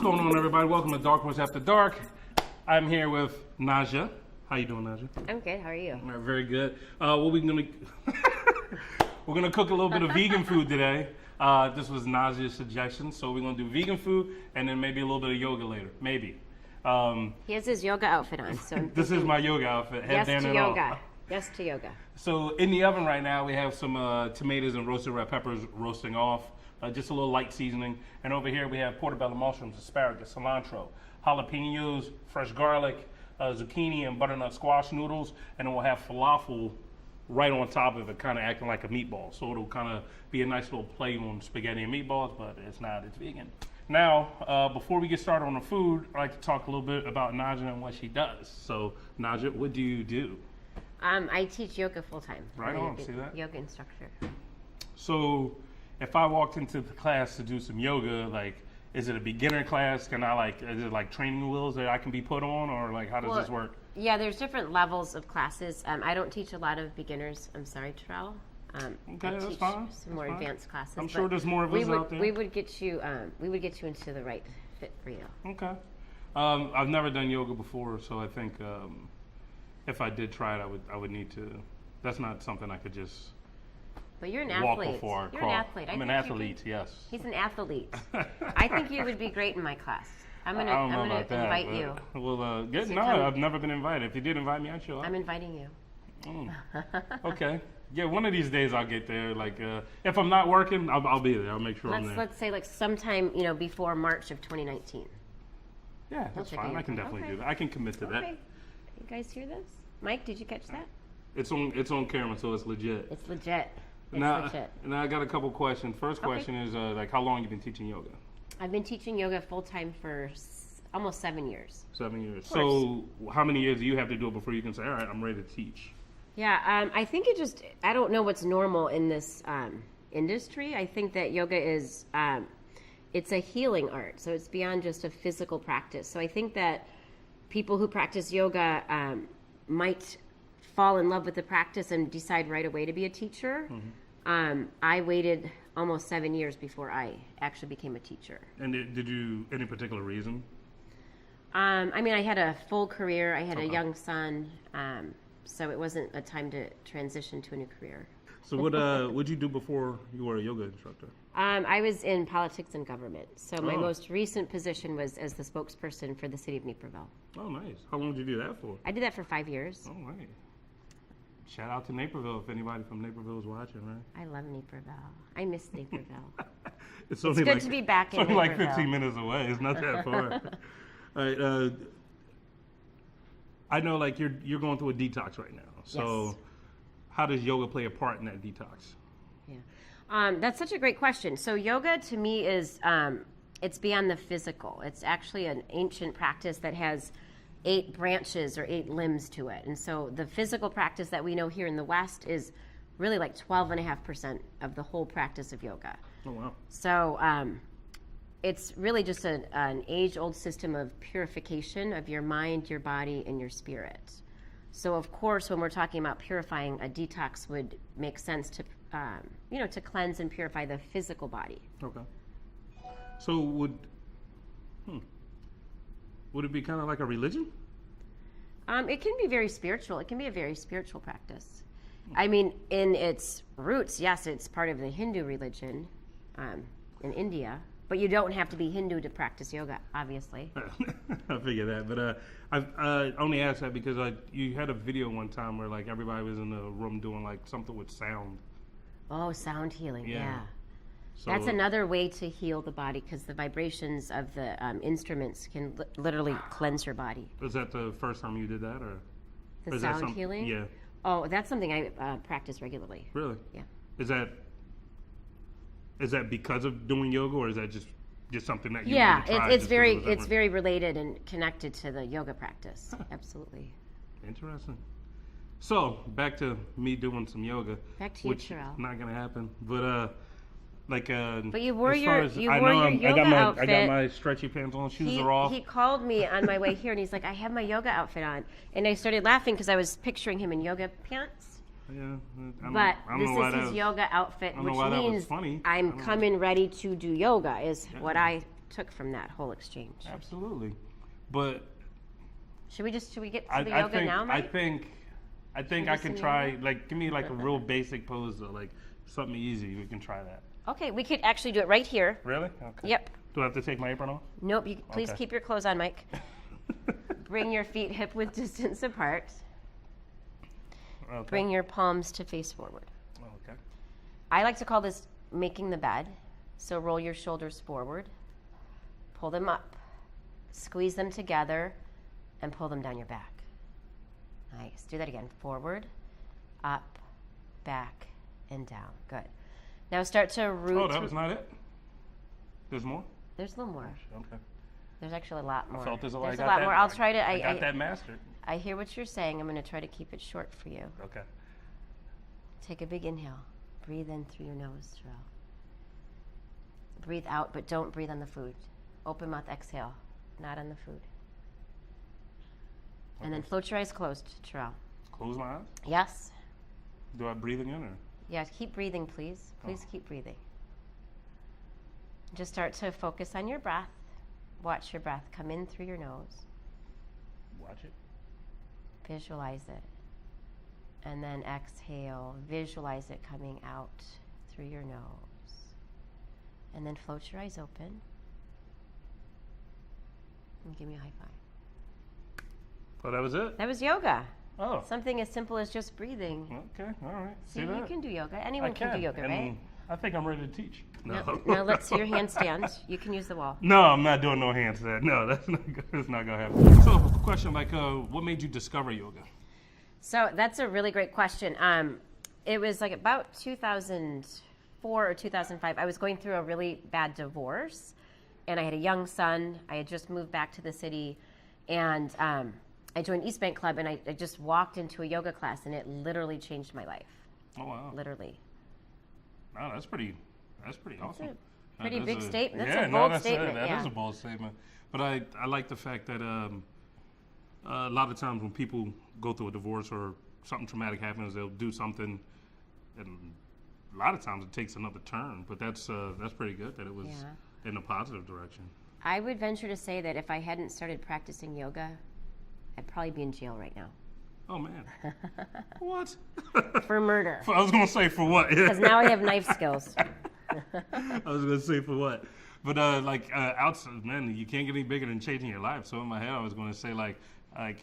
going on, everybody? Welcome to Dark Horse After Dark. I'm here with Naja. How you doing, Naja? I'm good. How are you? All right, very good. What we gonna we're gonna cook a little bit of vegan food today. This was Naja's suggestion, so we're gonna do vegan food and then maybe a little bit of yoga later, maybe. He has his yoga outfit on, so This is my yoga outfit. yes Headband to and all. yoga. Yes to yoga. So in the oven right now, we have some tomatoes and roasted red peppers roasting off. Just a little light seasoning. And over here we have portobello mushrooms, asparagus, cilantro, jalapenos, fresh garlic, zucchini, and butternut squash noodles. And then we'll have falafel right on top of it, kind of acting like a meatball. So it'll kind of be a nice little play on spaghetti and meatballs, but it's not, it's vegan. Now, before we get started on the food, I'd like to talk a little bit about Naja and what she does. So, Naja, what do you do? I teach yoga full time. Right on, see that? Yoga instructor. So, if I walked into the class to do some yoga, like, is it a beginner class? Can I is it like training wheels that I can be put on, or like how does this work? Yeah, there's different levels of classes. I don't teach a lot of beginners. I'm sorry, Terrell. Okay, I that's teach fine. some more advanced classes. I'm sure there's more of us out there. We would get you into the right fit for you. Okay. I've never done yoga before, so I think if I did try it, I would need to. That's not something I could just. But you're an walk athlete. before I You're crawl. an athlete. I'm an athlete, yes. He's an athlete. I think you would be great in my class. I'm gonna invite you. Well, good. So No, come. I've never been invited. If you did invite me, I'd show up. I'm inviting you. Okay. Yeah, one of these days I'll get there. Like, if I'm not working, I'll be there. I'll make sure I'm there. Let's say like sometime before March of 2019. Yeah, that's check fine. in. I can definitely Okay. do that. I can commit to that. Okay. You guys hear this? Mike, did you catch that? It's on camera, so it's legit. It's legit. It's Now, legit. now I got a couple questions. First Okay. question is like, how long you been teaching yoga? I've been teaching yoga full time for almost 7 years. 7 years. course. So how many years do you have to do it before you can say, all right, I'm ready to teach? Yeah, I think I don't know what's normal in this industry. I think that yoga is, it's a healing art. So it's beyond just a physical practice. So I think that people who practice yoga might fall in love with the practice and decide right away to be a teacher. Mm-hmm. I waited almost 7 years before I actually became a teacher. And did you, any particular reason? I mean, I had a full career. I had Okay. a young son. So it wasn't a time to transition to a new career. So what'd you do before you were a yoga instructor? I was in politics and government. So my Oh. most recent position was as the spokesperson for the city of Naperville. Oh, nice. How long did you do that for? I did that for 5 years. All right. Shout out to Naperville if anybody from Naperville is watching, right? I love Naperville. I miss Naperville. It's good to be back in It's only like Naperville. 15 minutes away. It's not that far. All right. I know, like you're going through a detox right now. So, Yes. how does yoga play a part in that detox? Yeah. That's such a great question. So yoga to me is, it's beyond the physical. It's actually an ancient practice that has 8 branches or 8 limbs to it. And so the physical practice that we know here in the West is really like 12.5% of the whole practice of yoga. Oh, wow. So it's really just an age-old system of purification of your mind, your body, and your spirit. So of course, when we're talking about purifying, a detox would make sense to, to cleanse and purify the physical body. Okay. So would it be kind of like a religion? It can be very spiritual. It can be a very spiritual practice. I mean, in its roots, yes, it's part of the Hindu religion in India. But you don't have to be Hindu to practice yoga, obviously. I figure that, but I only asked that because you had a video one time where like everybody was in the room doing like something with sound. Oh, sound healing, yeah. So, That's another way to heal the body because the vibrations of the instruments can literally cleanse your body. Was that the first time you did that, or The is that sound healing? Yeah. Oh, that's something I practice regularly. Really? Yeah. Is that because of doing yoga, or is that just something that you Yeah, wanted to try it's just 'cause very it was different? very related and connected to the yoga practice. Absolutely. Interesting. So back to me doing some yoga, Back to you, which Terrell. not gonna happen. But But you wore as your far as- you I wore know your I'm- yoga I outfit. got my stretchy pants on. Shoes are off. He called me on my way here and he's like, I have my yoga outfit on. And I started laughing because I was picturing him in yoga pants. Yeah, But I don't this know why is that his was- yoga outfit, I don't know which why that was means funny. I I'm don't know. coming ready to do yoga, is what I took from that whole exchange. Absolutely. But Should we get to the I yoga think now, Mike? I think we I do can some try. yoga? Like, give me like a real basic pose, though, like something easy. We can try that. Okay, we could actually do it right here. Really? Okay. Yep. Do I have to take my apron off? Nope. Please Okay. keep your clothes on, Mike. Bring your feet hip width distance apart. Okay. Bring your palms to face forward. Okay. I like to call this making the bed. So roll your shoulders forward, pull them up, squeeze them together, and pull them down your back. Nice. Do that again. Forward, up, back, and down. Good. Now start to root. Oh, that was not it? There's more? There's a little more. Okay. There's actually a lot more. I felt as though There's I a got lot that. more. I'll try to. I got that mastered. I hear what you're saying. I'm going to try to keep it short for you. Okay. Take a big inhale. Breathe in through your nose, Terrell. Breathe out, but don't breathe on the food. Open mouth, exhale, not on the food. And then float your eyes closed, Terrell. Close my eyes. Yes. Do I breathe again or? Yeah, keep breathing, please. Please Oh. keep breathing. Just start to focus on your breath. Watch your breath come in through your nose. Watch it. Visualize it. And then exhale. Visualize it coming out through your nose. And then float your eyes open. And give me a high five. Oh, that was it? That was yoga. Oh. Something as simple as just breathing. Okay. All right. See, See that? you can do yoga. I Anyone can do yoga, and right? I think I'm ready to teach. Now let's see your handstand. You can use the wall. No, I'm not doing no handstand. No, that's not gonna happen. So, question like, what made you discover yoga? So that's a really great question. It was like about 2004 or 2005. I was going through a really bad divorce, and I had a young son. I had just moved back to the city, and I joined East Bank Club, and I just walked into a yoga class, and it literally changed my life. Oh wow. Literally. Wow, that's pretty awesome. pretty That big is statement. That's yeah, a no, bold that's statement, That yeah. is a bold statement. But I like the fact that a lot of times when people go through a divorce or something traumatic happens, they'll do something, and a lot of times it takes another turn. But that's pretty good that it was Yeah. in a positive direction. I would venture to say that if I hadn't started practicing yoga, I'd probably be in jail right now Oh man, what? for murder. I was gonna say for what? Because now I have knife skills. I was gonna say for what, but outside, man, you can't get any bigger than changing your life. So in my head, I was gonna say like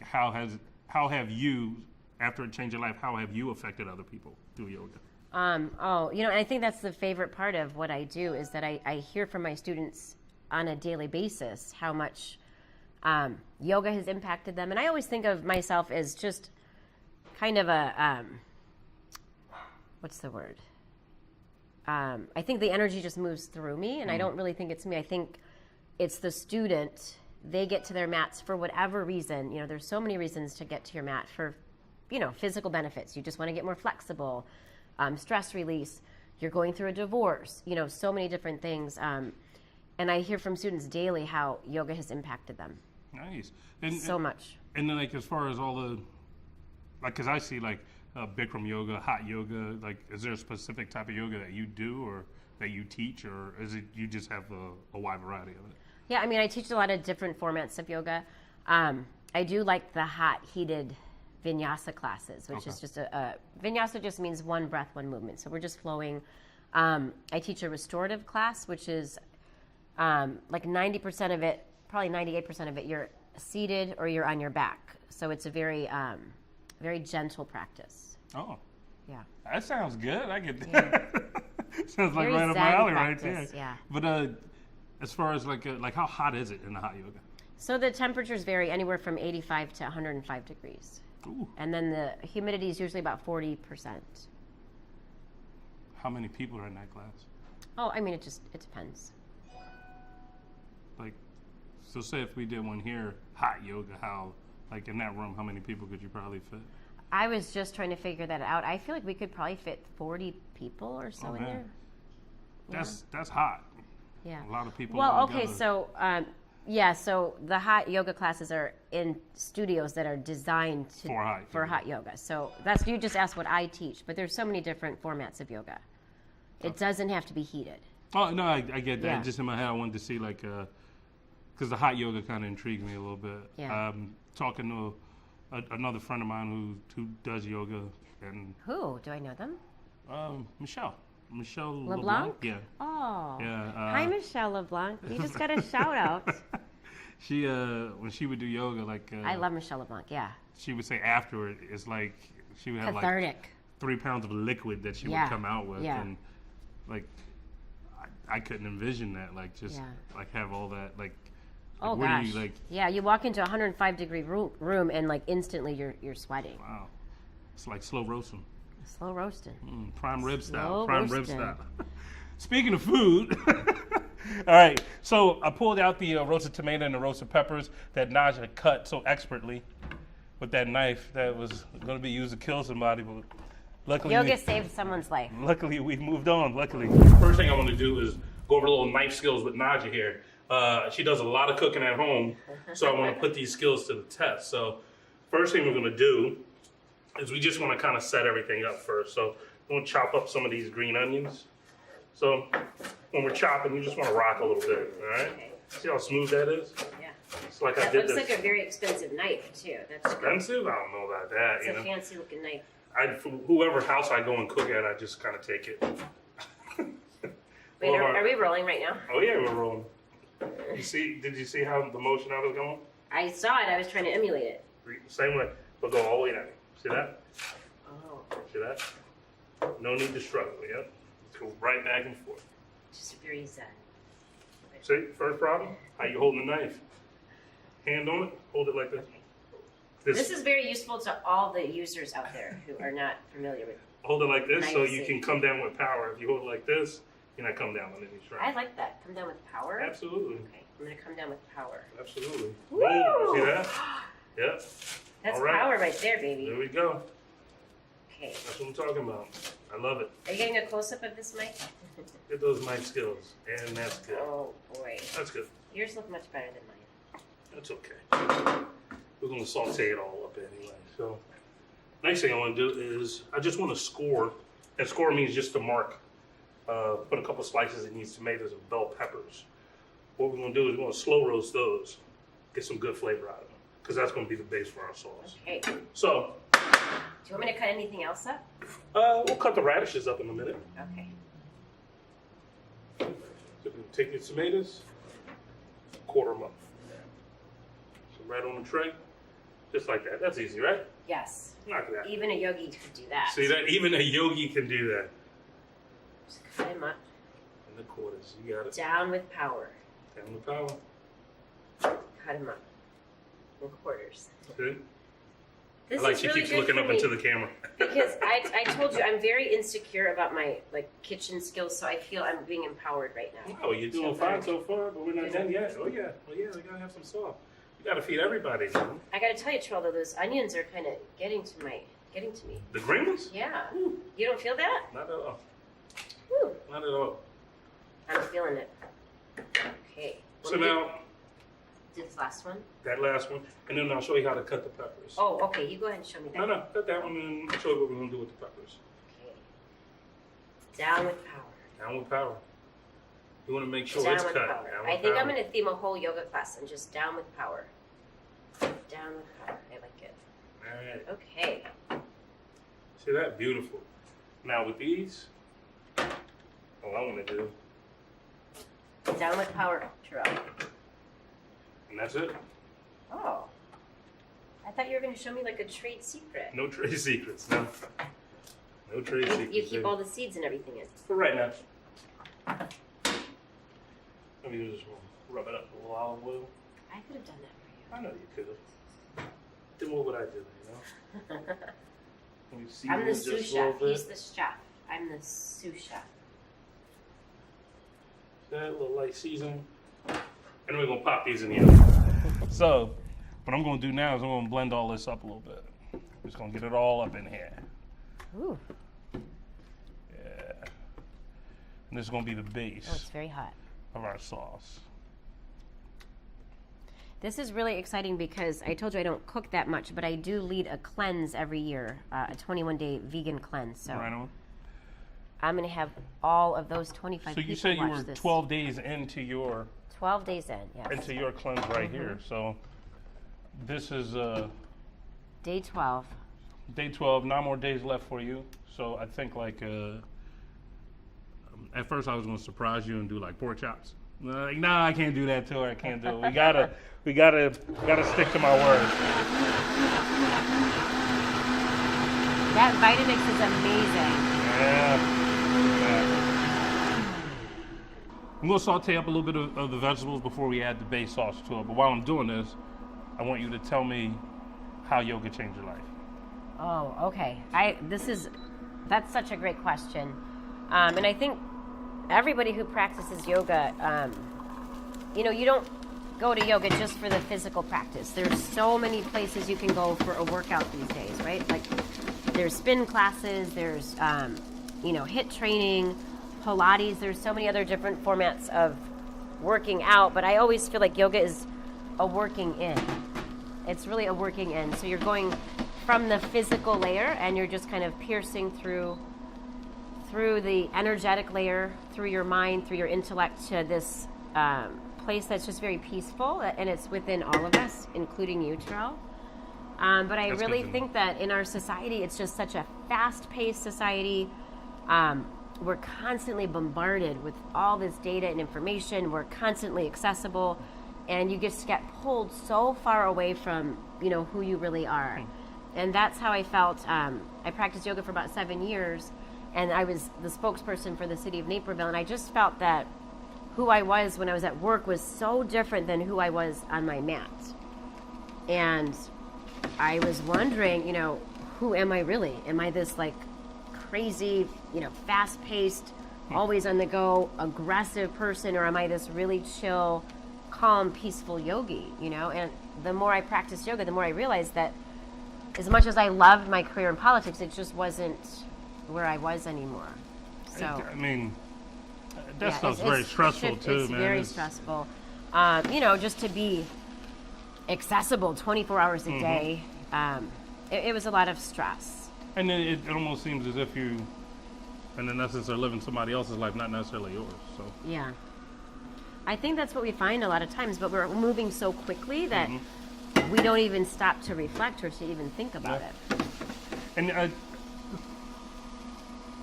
how have you, after it changed your life, how have you affected other people through yoga? I think that's the favorite part of what I do is that I hear from my students on a daily basis how much yoga has impacted them, and I always think of myself as just kind of a what's the word? I think the energy just moves through me, and I don't really think it's me. I think it's the student. They get to their mats for whatever reason. You know, there's so many reasons to get to your mat for, physical benefits. You just want to get more flexible, stress release. You're going through a divorce. So many different things. And I hear from students daily how yoga has impacted them Nice. so much. And then like as far as all the, like, cause I see like Bikram yoga, hot yoga. Like, is there a specific type of yoga that you do or that you teach, or is it you just have a wide variety of it? Yeah, I mean, I teach a lot of different formats of yoga. I do like the hot, heated vinyasa classes, which is just vinyasa just means one breath, one movement. So we're just flowing. I teach a restorative class, which is like 90% of it, probably 98% of it, you're seated or you're on your back. So it's a very, very gentle practice. Oh, Yeah. that sounds good. I get that. Sounds like Very right up my zen alley practice, right there. yeah. But as far as like how hot is it in the hot yoga? So the temperatures vary anywhere from 85 to 105 degrees. Ooh. And then the humidity is usually about 40%. How many people are in that class? Oh, I mean, it depends. Like, so say if we did one here, hot yoga, how, like in that room, how many people could you probably fit? I was just trying to figure that out. I feel like we could probably fit 40 people or so Oh, in man. there. That's hot. Yeah. A lot of people. Well, all okay, together. so the hot yoga classes are in studios that are designed For hot yoga. hot yoga. So you just asked what I teach, but there's so many different formats of yoga. It doesn't have to be heated. Oh no, I get that. Yeah. Just in my head, I wanted to see like because the hot yoga kind of intrigued me a little bit. Yeah. Talking to another friend of mine who does yoga, and Who? Do I know them? Michelle LeBlanc? Yeah. Oh. Yeah. Hi, Michelle LeBlanc. You just got a shout out. She when she would do yoga, like I love Michelle LeBlanc, yeah. she would say afterward, it's like she would have like Cathartic. 3 pounds of liquid that she Yeah. would come out with, Yeah. and like I couldn't envision that, like just Yeah. like have all that like. Oh where do gosh. you, like, Yeah, you walk into a 105-degree room and like instantly you're sweating. wow, it's like slow roasting. Slow roasting. Prime rib style. Slow Prime rib roasting. style. Speaking of food, all right. So I pulled out the roasted tomato and the roasted peppers that Naja cut so expertly with that knife that was going to be used to kill somebody. But luckily, Yoga saved someone's life. luckily we've moved on. Luckily, first thing I want to do is go over a little knife skills with Naja here. She does a lot of cooking at home, so I want to put these skills to the test. So first thing we're going to do is we just want to kind of set everything up first. So we're going to chop up some of these green onions. So when we're chopping, you just want to rock a little bit, all right? Okay. See how smooth that is? Yeah. It's like I That did looks this. like a very expensive knife too. That's good. Expensive? I don't know about that, It's you a know. fancy looking knife. Whoever house I go and cook at, I just kind of take it. Wait, are we rolling right now? Oh yeah, we're rolling. Did you see how the motion I was going? I saw it. I was trying to emulate it. Same way. We'll go all the way down. See that? Oh, See that? No need to struggle, yep. Let's go right back and forth. just very zen. See, first problem, how you holding the knife? Hand on it, hold it like this. This is very useful to all the users out there who are not familiar with. Hold it like this so Knife you safety. can come down with power. If you hold it like this, you're not come down with any I strength. like that. Come down with power. Absolutely, Okay, I'm gonna come down with power. absolutely. Woo! Boom, see that? Yep, That's All right. power right there, there baby. we go. Okay. That's what I'm talking about. I love it. Are you getting a close up of this mic? Get those knife skills, and that's good. Oh boy, That's good. yours look much better than mine. That's okay. We're gonna saute it all up anyway. So, next thing I want to do is I just want to score, and score means just to mark. Put a couple slices in these tomatoes and bell peppers. What we're gonna do is we're gonna slow roast those, get some good flavor out of them, because that's gonna be the base for our sauce. Okay. Do So, you want me to cut anything else up? we'll cut the radishes up in a minute. Okay. So we're gonna take the tomatoes, quarter them up. So right on the tray, just like that. That's easy, right? Yes. Knock it out. Even a yogi could do that. See that? Even a yogi can do that. Just cut him up. In the quarters, you got it. Down with power. Down the power. Cut him up. In quarters. See? This I like is she really keeps good looking for up me into the camera. because I told you I'm very insecure about my like kitchen skills, so I feel I'm being empowered right now. Oh, you're doing So fine good. so far, but we're not done yet. Oh yeah, we gotta have some sauce. You gotta feed everybody. Man. I gotta tell you, Troll, though, those onions are kind of getting to me. The green ones? Yeah. Ooh, You don't feel that? not at all. Woo. Not at all. I'm feeling it. Okay. So now This last one. that last one, and then I'll show you how to cut the peppers. Oh, okay. You go ahead and show me that. No, cut that one, and I'll show you what we're gonna do with the peppers. Okay. Down with power. Down with power. You want to make sure Down it's with cut. power. Down I with think I'm power. going to theme a whole yoga class on just down with power. Down with power. I like it. All right. Okay. See that? Beautiful. Now with these, all I want to do, Down with power, Terrell. and that's it. Oh. I thought you were going to show me like a trade secret. No trade secrets. No. No trade secrets. You keep all the seeds and everything in. For right now. Let me just rub it up with a little olive oil. I could have done that for I know you could have. Did more what I did, you know. you. Let me see I'm the just sous a little chef. bit. He's the chef. I'm the sous chef. That little light seasoning. And we're gonna pop these in the oven. So, what I'm gonna do now is I'm gonna blend all this up a little bit. I'm just gonna get it all up in here. Ooh. Yeah. And this is gonna be the base Oh, it's very hot. of our sauce. This is really exciting because I told you I don't cook that much, but I do lead a cleanse every year, a 21-day vegan cleanse. So Right on. I'm going to have all of those 25 So people you said you watch were this. 12 days into your 12 days in, yes. into your cleanse right here. So this is Day 12. day 12. 9 more days left for you. So I think like at first I was going to surprise you and do like pork chops. Like, nah, I can't do that to her. I can't do it. We gotta stick to my word. That Vitamix is amazing. Yeah. I'm gonna saute up a little bit of the vegetables before we add the base sauce to it. But while I'm doing this, I want you to tell me how yoga changed your life. Oh, okay. That's such a great question. And I think everybody who practices yoga, you don't go to yoga just for the physical practice. There's so many places you can go for a workout these days, right? Like there's spin classes, there's, HIIT training, Pilates. There's so many other different formats of working out, but I always feel like yoga is a working in. It's really a working in. So you're going from the physical layer and you're just kind of piercing through the energetic layer, through your mind, through your intellect to this place that's just very peaceful, and it's within all of us, including you, Terrell. But I really think that in our society, it's just such a fast-paced society. We're constantly bombarded with all this data and information. We're constantly accessible, and you just get pulled so far away from, who you really are. And that's how I felt. I practiced yoga for about 7 years, and I was the spokesperson for the city of Naperville, and I just felt that who I was when I was at work was so different than who I was on my mat. And I was wondering, who am I really? Am I this like crazy, fast-paced, always on the go, aggressive person, or am I this really chill, calm, peaceful yogi, And the more I practiced yoga, the more I realized that as much as I loved my career in politics, it just wasn't where I was anymore. So I mean, that stuff's very stressful too, it's man. Very stressful. Just to be accessible 24 hours a day, it was a lot of stress. And then it almost seems as if you, in essence, are living somebody else's life, not necessarily yours. So yeah, I think that's what we find a lot of times. But we're moving so quickly that we don't even stop to reflect or to even think about it. And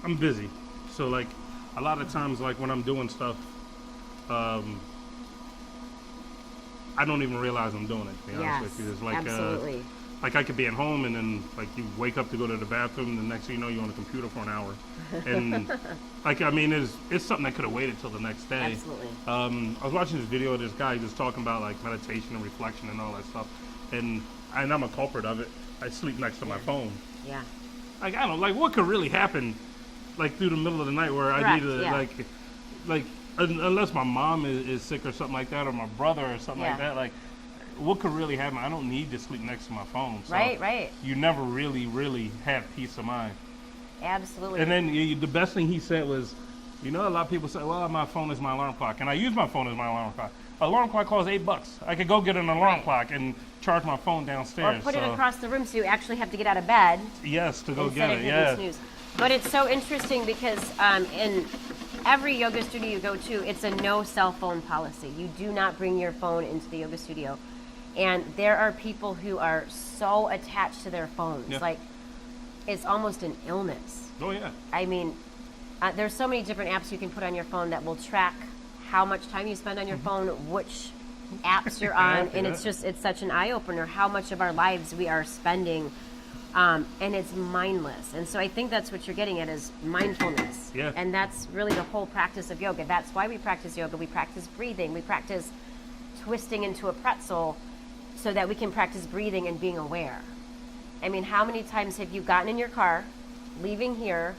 I'm busy, so like a lot of times, like when I'm doing stuff, I don't even realize I'm doing it. To be honest with you, it's like absolutely. Like I could be at home and then like you wake up to go to the bathroom, and the next thing you know you're on the computer for an hour, and it's something that could have waited till the next day. Absolutely. I was watching this video of this guy just talking about like meditation and reflection and all that stuff, and I'm a culprit of it. I sleep next to my phone. Yeah. Like I don't like what could really happen, like through the middle of the night where I need to like unless my mom is sick or something like that, or my brother or something like that, like. What could really happen? I don't need to sleep next to my phone. So right. You never really have peace of mind. Absolutely. And then the best thing he said was, a lot of people say, well, my phone is my alarm clock. And I use my phone as my alarm clock. Alarm clock costs $8. I could go get an alarm clock and charge my phone downstairs. Or put it across the room so you actually have to get out of bed. Yes, to go get it. Yeah. Snooze. But it's so interesting because in every yoga studio you go to, it's a no cell phone policy. You do not bring your phone into the yoga studio. And there are people who are so attached to their phones. Like, it's almost an illness. Oh, yeah. I mean, there's so many different apps you can put on your phone that will track how much time you spend on your phone, which apps you're on. And it's such an eye-opener how much of our lives we are spending. And it's mindless. And so I think that's what you're getting at is mindfulness. Yeah. And that's really the whole practice of yoga. That's why we practice yoga. We practice breathing. We practice twisting into a pretzel so that we can practice breathing and being aware. I mean, how many times have you gotten in your car, leaving here,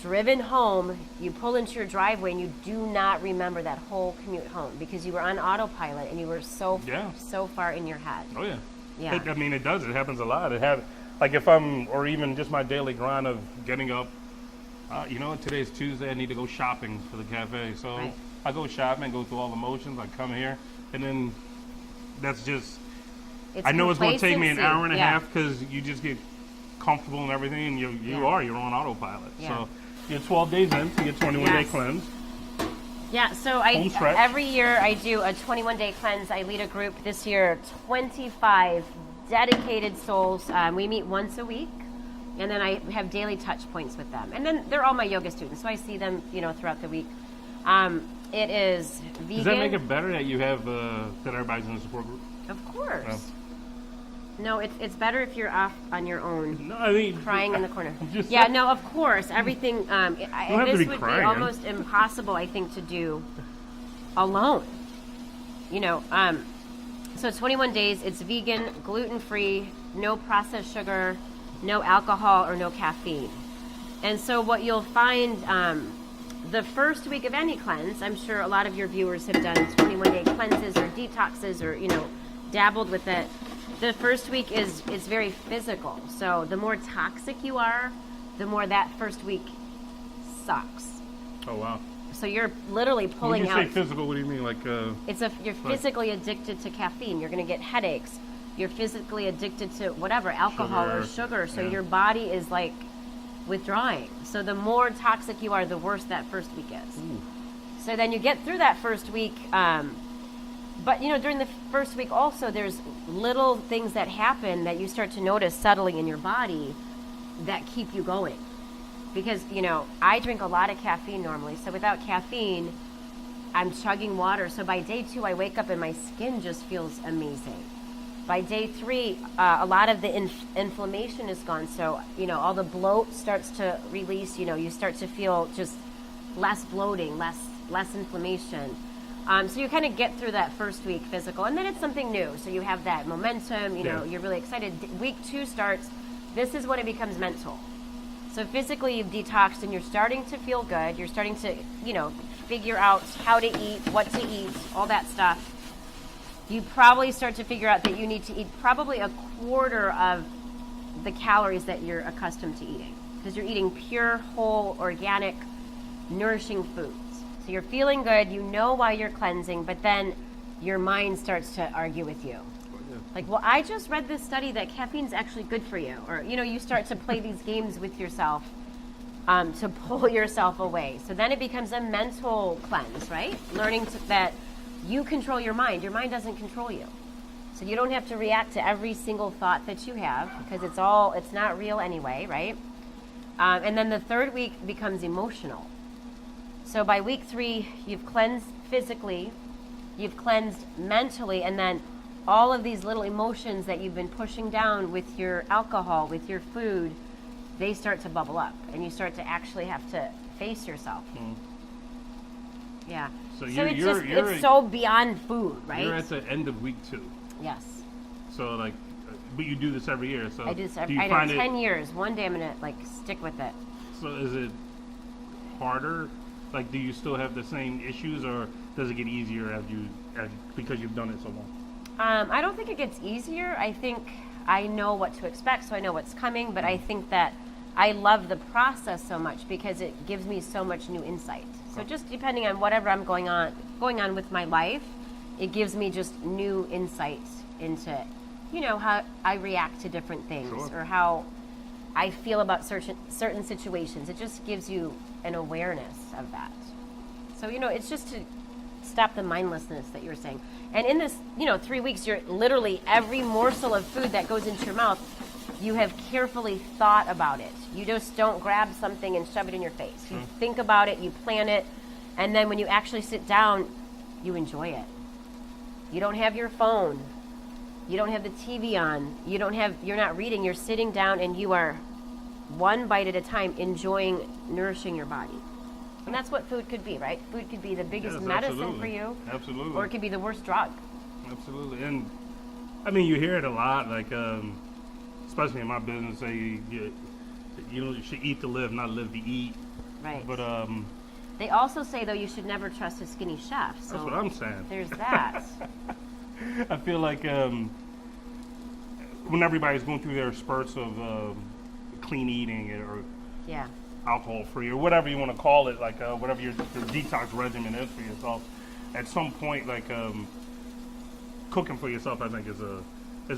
driven home, you pull into your driveway and you do not remember that whole commute home because you were on autopilot and you were so far in your head. Oh, yeah. Yeah. It does. It happens a lot. Like if I'm, or even just my daily grind of getting up, today's Tuesday, I need to go shopping for the cafe. So I go shopping, go through all the motions, I come here, and then that's just, I know it's going to take me an hour and a half because you just get comfortable and everything, and you're on autopilot. Yeah. So you're 12 days in to your 21-day cleanse. Yeah, so Home stretch. every year I do a 21-day cleanse. I lead a group this year, 25 dedicated souls. We meet once a week, and then I have daily touch points with them. And then they're all my yoga students, so I see them, throughout the week. It is vegan. Does that make it better that you have that everybody's in a support group? Of course. No. No, it's better if you're off on your own. No, I mean Crying in the corner. Just Yeah, no, of course. Everything. have to This be would crying. be almost impossible, I think, to do alone. So 21 days. It's vegan, gluten-free, no processed sugar, no alcohol, or no caffeine. And so what you'll find the first week of any cleanse, I'm sure a lot of your viewers have done 21-day cleanses or detoxes or dabbled with it. The first week is very physical. So the more toxic you are, the more that first week sucks. Oh wow. So you're literally When pulling you out. say physical, what do you mean? Like You're physically addicted to caffeine. You're going to get headaches. You're physically addicted to whatever, alcohol or sugar. So yeah. your body is like withdrawing. So the more toxic you are, the worse that first week is. Ooh. So then you get through that first week. But during the first week also, there's little things that happen that you start to notice settling in your body that keep you going. Because, I drink a lot of caffeine normally. So without caffeine, I'm chugging water. So by day 2, I wake up and my skin just feels amazing. By day 3, a lot of the inflammation is gone. So, all the bloat starts to release. You start to feel just less bloating, less inflammation. So you kind of get through that first week physical, and then it's something new. So you have that momentum, Yeah. You're really excited. Week 2 starts. This is when it becomes mental. So physically you've detoxed and you're starting to feel good. You're starting to, figure out how to eat, what to eat, all that stuff. You probably start to figure out that you need to eat probably a quarter of the calories that you're accustomed to eating, because you're eating pure, whole, organic, nourishing foods. So you're feeling good, you know why you're cleansing, but then your mind starts to argue with you. Like, well, I just read this study that caffeine's actually good for you. Or, you start to play these games with yourself to pull yourself away. So then it becomes a mental cleanse, right? Learning that you control your mind. Your mind doesn't control you. So you don't have to react to every single thought that you have, because it's not real anyway, right? And then the third week becomes emotional. So by week 3, you've cleansed physically, you've cleansed mentally, and then all of these little emotions that you've been pushing down with your alcohol, with your food, they start to bubble up, and you start to actually have to face yourself. Yeah. So it's so beyond food, right? You're at the end of week 2. Yes. So like, but you do this every year. So I do this. do you I find know it? 10 years. One day I'm gonna stick with it. So is it harder? Like, do you still have the same issues, or does it get easier because you've done it so long? I don't think it gets easier. I think I know what to expect, so I know what's coming. But I think that I love the process so much because it gives me so much new insight. So just depending on whatever I'm going on with my life, it gives me just new insights into, how I react to different things, Sure. or how I feel about certain situations. It just gives you an awareness of that. So, it's just to stop the mindlessness that you're saying. And in this, 3 weeks, you're literally every morsel of food that goes into your mouth, you have carefully thought about it. You just don't grab something and shove it in your face. You think about it, you plan it, and then when you actually sit down, you enjoy it. You don't have your phone. You don't have the TV on. You're not reading. You're sitting down and you are one bite at a time enjoying nourishing your body. And that's what food could be, right? Food could be the biggest Yes, medicine absolutely. for you. Absolutely. Or it could be the worst drug. Absolutely. And I mean, you hear it a lot, like, especially in my business, say you should eat to live, not live to eat. Right. But They also say, though, you should never trust a skinny chef. So that's what I'm saying. there's that. I feel like when everybody's going through their spurts of clean eating or Yeah. alcohol free or whatever you want to call it, like whatever your detox regimen is for yourself, at some point, like cooking for yourself, I think is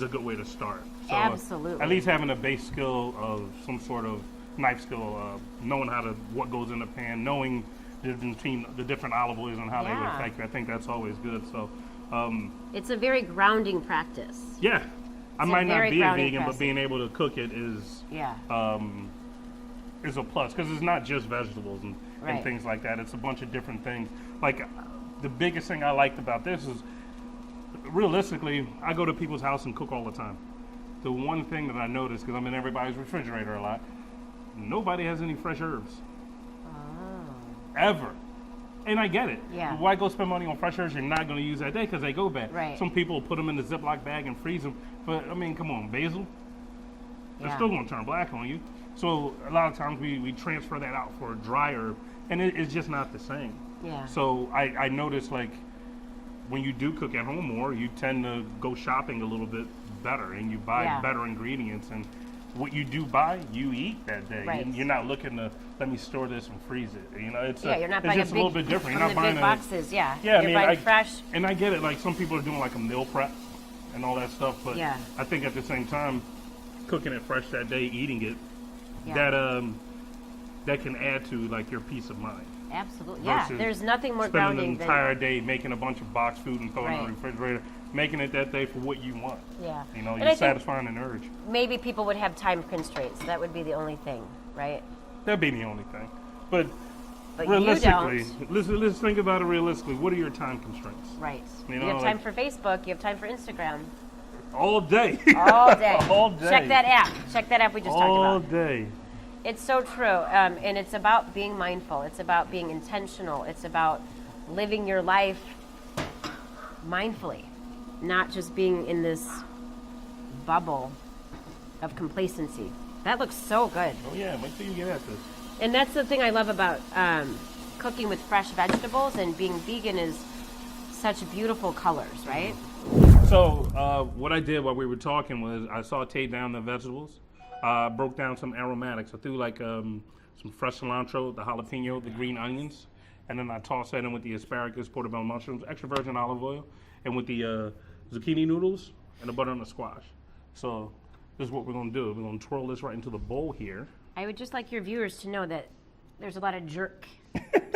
a good way to start. So, Absolutely. at least having a base skill of some sort of knife skill, knowing what goes in the pan, knowing the different olive oils and how they would Yeah. affect you. I think that's always good. So, It's a very grounding practice. yeah, I It's a might not very be a grounding vegan, but process. being able to cook it is Yeah. is a plus because it's not just vegetables and Right. things like that. It's a bunch of different things. Like the biggest thing I liked about this is realistically, I go to people's house and cook all the time. The one thing that I noticed, because I'm in everybody's refrigerator a lot, nobody has any fresh herbs. Ever. And I get it. Yeah. Why go spend money on fresh herbs you're not going to use that day because they go bad? Right. Some people put them in the Ziploc bag and freeze them. But, I mean, come on, basil? They're Yeah. still going to turn black on you. So a lot of times we transfer that out for a dry herb, and it's just not the same. Yeah. So I noticed, like, when you do cook at home more, you tend to go shopping a little bit better, and you buy Yeah. better ingredients. And what you do buy, you eat that day. Right. You're not looking to, let me store this and freeze it. You know, it's You're not it's buying just a little bit different. from You're the not buying big boxes. Yeah. Yeah, I You're mean, buying fresh. And I get it. Like, some people are doing, like, a meal prep and all that stuff. But Yeah. I think at the same time, cooking it fresh that day, eating it, Yeah. that can add to, like, your peace of mind. Absolutely. Yeah. Versus There's nothing more Spending grounding the than. entire day making a bunch of box food and throwing it in the Right. refrigerator, making it that day for what you want. Yeah. You know, And you're I think satisfying an urge. maybe people would have time constraints. That would be the only thing, right? That'd be the only thing. But But realistically, you don't. let's think about it realistically. What are your time constraints? Right. You You, know, have time like- for Facebook. You have time for Instagram. All day. All day. All day. Check that app. Check that app we just All talked about. day. It's so true. And it's about being mindful. It's about being intentional. It's about living your life mindfully, not just being in this bubble of complacency. That looks so good. Oh yeah, wait till you get at this. And that's the thing I love about cooking with fresh vegetables and being vegan is such beautiful colors, right? So what I did while we were talking was I sauteed down the vegetables, broke down some aromatics. I threw like some fresh cilantro, the jalapeno, the green onions, and then I tossed that in with the asparagus, portobello mushrooms, extra virgin olive oil, and with the zucchini noodles and the butter and the squash. So this is what we're going to do. We're going to twirl this right into the bowl here. I would just like your viewers to know that there's a lot of jerk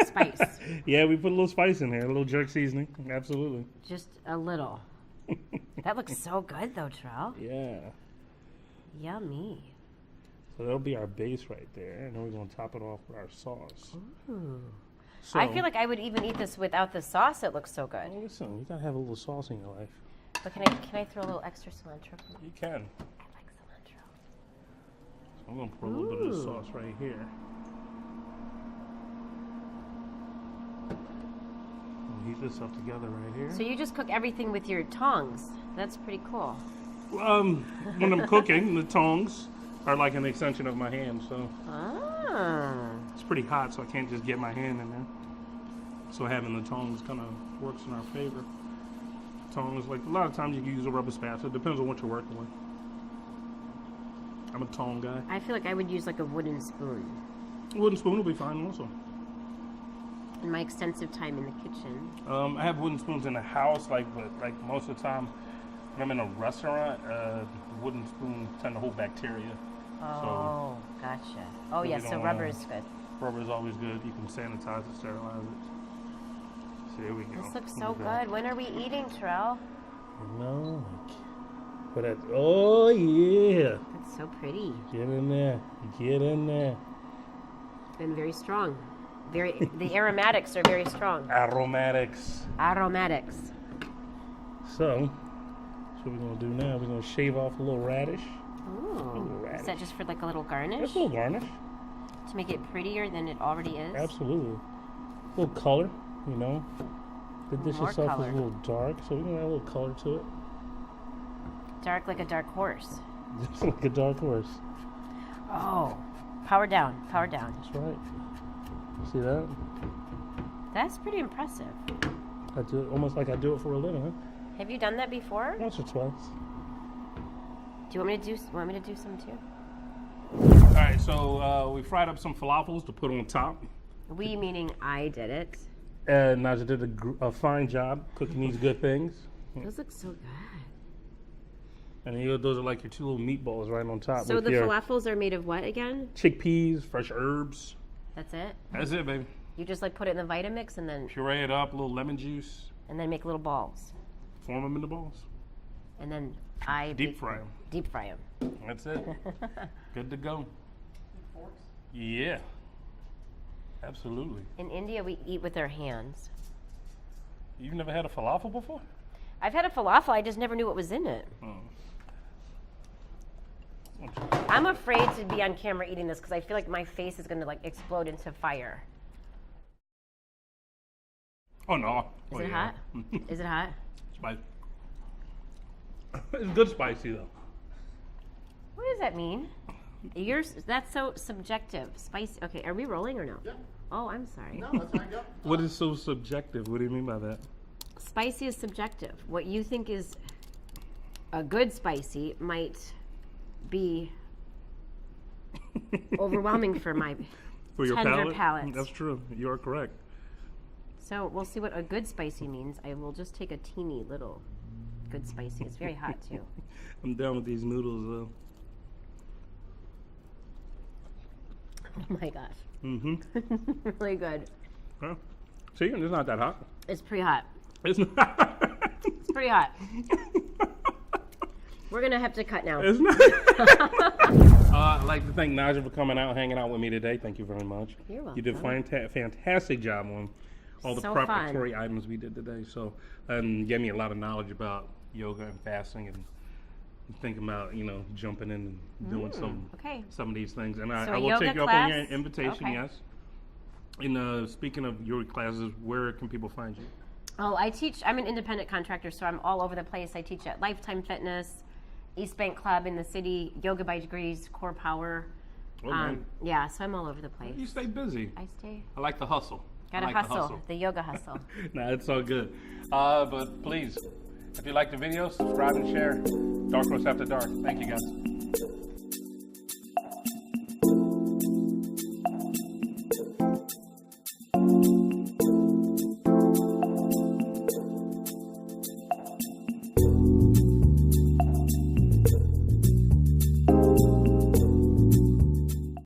spice. Yeah, we put a little spice in here, a little jerk seasoning. Absolutely. Just a little. That looks so good though, Terrell. Yeah. Yummy. So that'll be our base right there, and then we're going to top it off with our sauce. Ooh. So, I feel like I would even eat this without the sauce. It looks so good. oh, listen, you got to have a little sauce in your life. But can I throw a little extra cilantro? You can. I like cilantro. I'm going to pour a little bit of this sauce right here. We'll heat this up together right here. So you just cook everything with your tongs. That's pretty cool. When I'm cooking, the tongs are like an extension of my hand, so Ah. it's pretty hot, so I can't just get my hand in there. So having the tongs kind of works in our favor. Tongs, like a lot of times you can use a rubber spatula. It depends on what you're working with. I'm a tong guy. I feel like I would use like a wooden spoon. Wooden spoon will be fine also. In my extensive time in the kitchen. I have wooden spoons in the house, but most of the time when I'm in a restaurant, wooden spoons tend to hold bacteria. Oh, gotcha. Oh, Really yeah, so don't rubber wanna- is good. Rubber is always good. You can sanitize it, sterilize it. So there we go. This looks so Look at that. good. When are we eating, Terrell? No, but that, oh yeah, That's so pretty get in there, get in there. and very strong. The aromatics are very strong. Aromatics. Aromatics. So, what we're gonna do now? We're gonna shave off a little radish. Ooh. radish. Is that just for like a little garnish? That's a little garnish. To make it prettier than it already is? Absolutely. A little color, you know. The dish More itself color. is a little dark, so we're gonna add a little color to it. Dark like a dark horse. Just like a dark horse. Oh. Power down. Power down. That's right. See that? That's pretty impressive. I do it almost like I do it for a living, huh? Have you done that before? Once or twice. Do you want me to do some too? All right, so we fried up some falafels to put on top. We meaning I did it. And Naja did a fine job cooking these good things. Those look so good. And those are like your two little meatballs right on top. So with the your falafels are made of what again? chickpeas, fresh herbs. That's it? That's it, baby. You just like put it in the Vitamix and then Puree it up, a little lemon juice, make little balls. form them into balls. And then Deep fry them. Deep fry them. That's it. Good to go. Yeah. Absolutely. In India, we eat with our hands. You've never had a falafel before? I've had a falafel. I just never knew what was in it. I'm afraid to be on camera eating this because I feel like my face is going to like explode into fire. Oh no. Is it hot? Is it hot? Spicy. It's good spicy though. What does that mean? That's so subjective. Spicy. Okay, are we rolling or no? Yeah. Oh, I'm sorry. No, that's fine. Go. What is so subjective? What do you mean by that? Spicy is subjective. What you think is a good spicy might be overwhelming for my For your tender palate? palate. That's true. You are correct. So we'll see what a good spicy means. I will just take a teeny little good spicy. It's very hot too. I'm done with these noodles Oh my gosh. though. Really good. Huh? See, it's not that hot. It's pretty hot. It's not. It's pretty hot. We're going to have to cut now. It's not. I'd like to thank Naja for coming out, hanging out with me today. Thank you very much. You're welcome. You did a fantastic job on all the So preparatory items we did today. So, and gave me a lot of knowledge about yoga and fasting and thinking about, jumping in and doing some of these things. And So I a will yoga take you up on your class? invitation, Okay. yes. And speaking of your classes, where can people find you? Oh, I'm an independent contractor, so I'm all over the place. I teach at Lifetime Fitness, East Bank Club in the city, Yoga by Degrees, Core Power. Oh, man. Yeah, so I'm all over the place. You stay busy. I stay. I like the hustle. Gotta I like hustle. The yoga hustle. Nah, it's all good. But please, if you like the video, subscribe and share. Dark Roast After Dark. Thank you, guys.